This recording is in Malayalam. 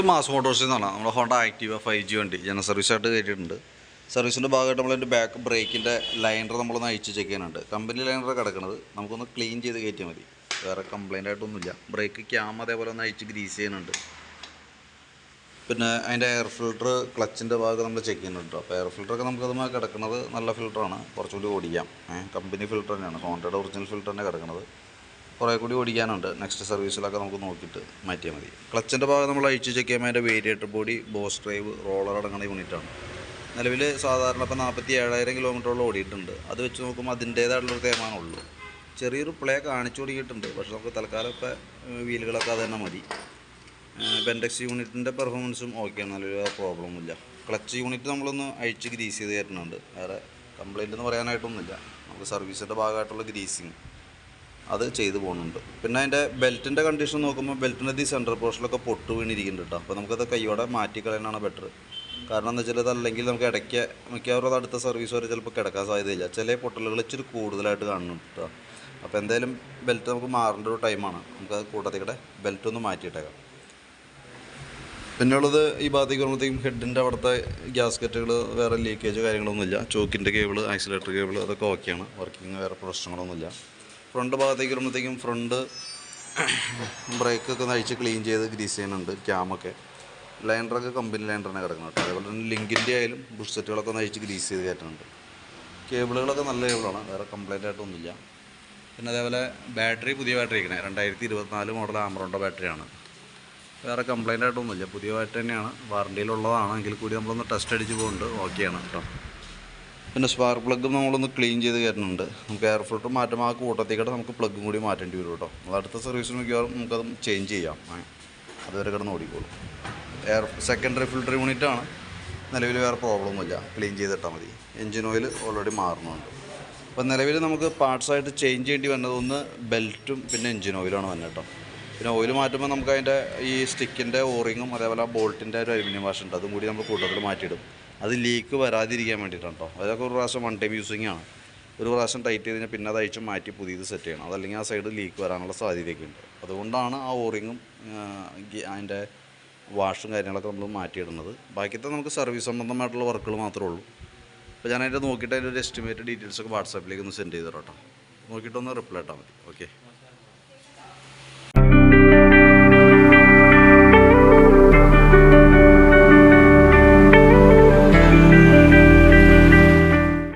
മാസ് മോട്ടോഴ്സിൽ നിന്നാണ് നമ്മുടെ ഹോണ്ട ആക്റ്റീവ 5G വണ്ടി ജനറൽ സർവീസായിട്ട് കയറ്റിയിട്ടുണ്ട്. സർവീസിൻ്റെ ഭാഗമായിട്ട് നമ്മളതിൻ്റെ ബാക്ക് ബ്രേക്കിൻ്റെ ലൈനർ നമ്മളൊന്ന് അയച്ച് ചെക്ക് ചെയ്യാനുണ്ട്. കമ്പനി ലൈനർ കിടക്കുന്നത് നമുക്കൊന്ന് ക്ലീൻ ചെയ്ത് കയറ്റിയാൽ മതി, വേറെ കംപ്ലൈൻ്റ് ആയിട്ടൊന്നുമില്ല. ബ്രേക്ക് ക്യാം അതേപോലെ ഒന്ന് അയച്ച് ഗ്രീസ് ചെയ്യുന്നുണ്ട്. പിന്നെ അതിൻ്റെ എയർ ഫിൽറ്റർ ക്ലച്ചിൻ്റെ ഭാഗം നമ്മൾ ചെക്ക് ചെയ്യുന്നുണ്ട്. അപ്പോൾ എയർ ഫിൽറ്ററൊക്കെ നമുക്കതുമായി കിടക്കുന്നത് നല്ല ഫിൽറ്ററാണ്, കുറച്ചുകൂടി ഓടിക്കാം. കമ്പനി ഫിൽറ്റർ തന്നെയാണ്, ഹോണ്ടയുടെ ഒറിജിനൽ ഫിൽറ്റർ തന്നെ കിടക്കുന്നത്. കുറേ കൂടി ഓടിക്കാനുണ്ട്. നെക്സ്റ്റ് സർവീസിലൊക്കെ നമുക്ക് നോക്കിയിട്ട് മാറ്റിയാൽ മതി. ക്ലച്ചിൻ്റെ ഭാഗം നമ്മൾ അഴിച്ച് ചെക്ക് ചെയ്യുമ്പോൾ അതിൻ്റെ variator body, boss drive, roller അടങ്ങുന്ന യൂണിറ്റാണ്. നിലവിൽ സാധാരണ ഇപ്പോൾ 47,000 കിലോമീറ്ററോളം ഓടിയിട്ടുണ്ട്. അത് വെച്ച് നോക്കുമ്പോൾ അതിൻ്റേതായിട്ടുള്ളൊരു തേമാനമുള്ളൂ. ചെറിയൊരു പ്ലേ കാണിച്ചു തുടങ്ങിയിട്ടുണ്ട്, പക്ഷേ നമുക്ക് തൽക്കാലം ഇപ്പോൾ വീലുകളൊക്കെ അത് തന്നെ മതി. ബെൻഡെക്സ് യൂണിറ്റിൻ്റെ പെർഫോമൻസും ഓക്കെയാണ്, നല്ലൊരു പ്രോബ്ലമൊന്നുമില്ല. ക്ലച്ച് യൂണിറ്റ് നമ്മളൊന്ന് അഴിച്ച് ഗ്രീസ് ചെയ്ത് കയറ്റുന്നുണ്ട്. വേറെ കംപ്ലൈൻ്റ് എന്ന് പറയാനായിട്ടൊന്നുമില്ല. നമുക്ക് സർവീസിൻ്റെ ഭാഗമായിട്ടുള്ള ഗ്രീസിങ് അത് ചെയ്ത് പോകുന്നുണ്ട്. പിന്നെ അതിൻ്റെ ബെൽറ്റിൻ്റെ കണ്ടീഷൻ നോക്കുമ്പോൾ ബെൽറ്റിൻ്റെ സെൻറ്റർ പോർഷനിലൊക്കെ പൊട്ട് വീണിരിക്കുന്നുണ്ട് കേട്ടോ. അപ്പോൾ നമുക്കത് കൈയോടെ മാറ്റിക്കളയാനാണ് ബെറ്റർ. കാരണം എന്താ വെച്ചാൽ അതല്ലെങ്കിൽ നമുക്ക് ഇടയ്ക്ക് മിക്കവാറും അടുത്ത സർവീസ് വരെ ചിലപ്പോൾ കിടക്കാൻ സാധ്യതയില്ല. ചില പൊട്ടലുകൾ ഇച്ചിരി കൂടുതലായിട്ട് കാണുന്നുണ്ട് കേട്ടോ. അപ്പോൾ എന്തായാലും ബെൽറ്റ് നമുക്ക് മാറേണ്ട ഒരു ടൈമാണ്. നമുക്ക് കൂട്ടത്തിക്കടെ ബെൽറ്റ് ഒന്ന് മാറ്റിയിട്ടേക്കാം. പിന്നെയുള്ളത് ഈ ഭാഗത്തേക്ക് വരുമ്പോഴത്തേക്കും ഹെഡിൻ്റെ അവിടുത്തെ ഗ്യാസ്കറ്റുകൾ വേറെ ലീക്കേജ് കാര്യങ്ങളൊന്നുമില്ല. ചോക്കിൻ്റെ കേബിൾ, ആക്സിലേറ്റർ കേബിൾ അതൊക്കെ ഓക്കെയാണ്, വർക്കിംഗ്, വേറെ പ്രശ്നങ്ങളൊന്നുമില്ല. ഫ്രണ്ട് ഭാഗത്തേക്ക് വരുമ്പോഴത്തേക്കും ഫ്രണ്ട് ബ്രേക്കൊക്കെ ഒന്ന് അഴിച്ച് ക്ലീൻ ചെയ്ത് ഗ്രീസ് ചെയ്യുന്നുണ്ട്. ക്യാമൊക്കെ ലൈനറൊക്കെ കമ്പനി ലൈനർ തന്നെ കിടക്കുന്നുണ്ട്. അതേപോലെ തന്നെ ലിങ്കിൻ്റെ ആയാലും ബുഷ് സെറ്റുകളൊക്കെ ഒന്ന് അഴിച്ച് ഗ്രീസ് ചെയ്ത് കയറ്റുന്നുണ്ട്. കേബിളുകളൊക്കെ നല്ല കേബിളാണ്, വേറെ കംപ്ലൈൻ്റ് ആയിട്ടൊന്നുമില്ല. പിന്നെ അതേപോലെ ബാറ്ററി പുതിയ ബാറ്ററി ഇരിക്കണേ 2024 മോഡൽ ആമറോണിൻ്റെ ബാറ്ററിയാണ്. വേറെ കംപ്ലൈൻ്റ് ആയിട്ടൊന്നുമില്ല, പുതിയ ബാറ്ററി തന്നെയാണ്, വാറണ്ടിയിലുള്ളതാണ്. എങ്കിൽ കൂടി നമ്മളൊന്ന് ടെസ്റ്റ് അടിച്ച് പോകുന്നുണ്ട്, ഓക്കെയാണ് കേട്ടോ. പിന്നെ സ്പാർക്ക് പ്ലഗും നമ്മളൊന്ന് ക്ലീൻ ചെയ്ത് കയറ്റുന്നുണ്ട്. നമുക്ക് എയർ ഫിൽറ്റർ മാറ്റുമ്പോൾ ആ കൂട്ടത്തേക്കിട്ട് നമുക്ക് പ്ലഗും കൂടി മാറ്റേണ്ടി വരും കേട്ടോ. അത് അടുത്ത സർവീസിന് മിക്കവാറും നമുക്കത് ചേഞ്ച് ചെയ്യാം. അതുവരെ കിടന്ന് ഓടിക്കോളും. സെക്കൻഡറി ഫിൽറ്റർ യൂണിറ്റാണ്, നിലവിൽ വേറെ പ്രോബ്ലമൊന്നുമില്ല, ക്ലീൻ ചെയ്തിട്ടാൽ മതി. എൻജിൻ ഓയിൽ ഓൾറെഡി മാറുന്നുണ്ട്. അപ്പോൾ നിലവിൽ നമുക്ക് പാർട്സായിട്ട് ചേഞ്ച് ചെയ്യേണ്ടി വന്നത് ഒന്ന് ബെൽറ്റും പിന്നെ എൻജിൻ ഓയിലാണ് വന്നത് കേട്ടോ. പിന്നെ ഓയിൽ മാറ്റുമ്പോൾ നമുക്ക് അതിൻ്റെ ഈ സ്റ്റിക്കിൻ്റെ ഓറിങ്ങും അതേപോലെ ആ ബോൾട്ടിൻ്റെ ഒരു അലുമിനിയം വാഷ് ഉണ്ട്, അതും കൂടി നമ്മൾ കൂട്ടത്തിൽ മാറ്റിയിടും. അത് ലീക്ക് വരാതിരിക്കാൻ വേണ്ടിയിട്ടാണ് കേട്ടോ. അതൊക്കെ ഒരു പ്രാവശ്യം വൺ ടൈം യൂസിങ് ആണ്. ഒരു പ്രാവശ്യം ടൈറ്റ് ചെയ്ത് കഴിഞ്ഞാൽ പിന്നെ അത് അഴിച്ച് മാറ്റി പുതിയത് സെറ്റ് ചെയ്യണം. അതല്ലെങ്കിൽ ആ സൈഡ് ലീക്ക് വരാനുള്ള സാധ്യതയൊക്കെ ഉണ്ട്. അതുകൊണ്ടാണ് ആ ഓറിങ്ങും അതിൻ്റെ വാഷും കാര്യങ്ങളൊക്കെ നമ്മൾ മാറ്റിയിടുന്നത്. ബാക്കിയത്തെ നമുക്ക് സർവീസ് സംബന്ധമായിട്ടുള്ള വർക്കുകൾ മാത്രമേ ഉള്ളൂ. അപ്പോൾ ഞാൻ അതിൻ്റെ നോക്കിയിട്ട് അതിൻ്റെ ഒരു എസ്റ്റിമേറ്റ് ഡീറ്റെയിൽസൊക്കെ വാട്സാപ്പിലേക്ക് ഒന്ന് സെൻഡ് ചെയ്ത് തരാം കേട്ടോ. നോക്കിയിട്ടൊന്ന് റിപ്ലൈ ഇട്ടാൽ മതി. ഓക്കെ.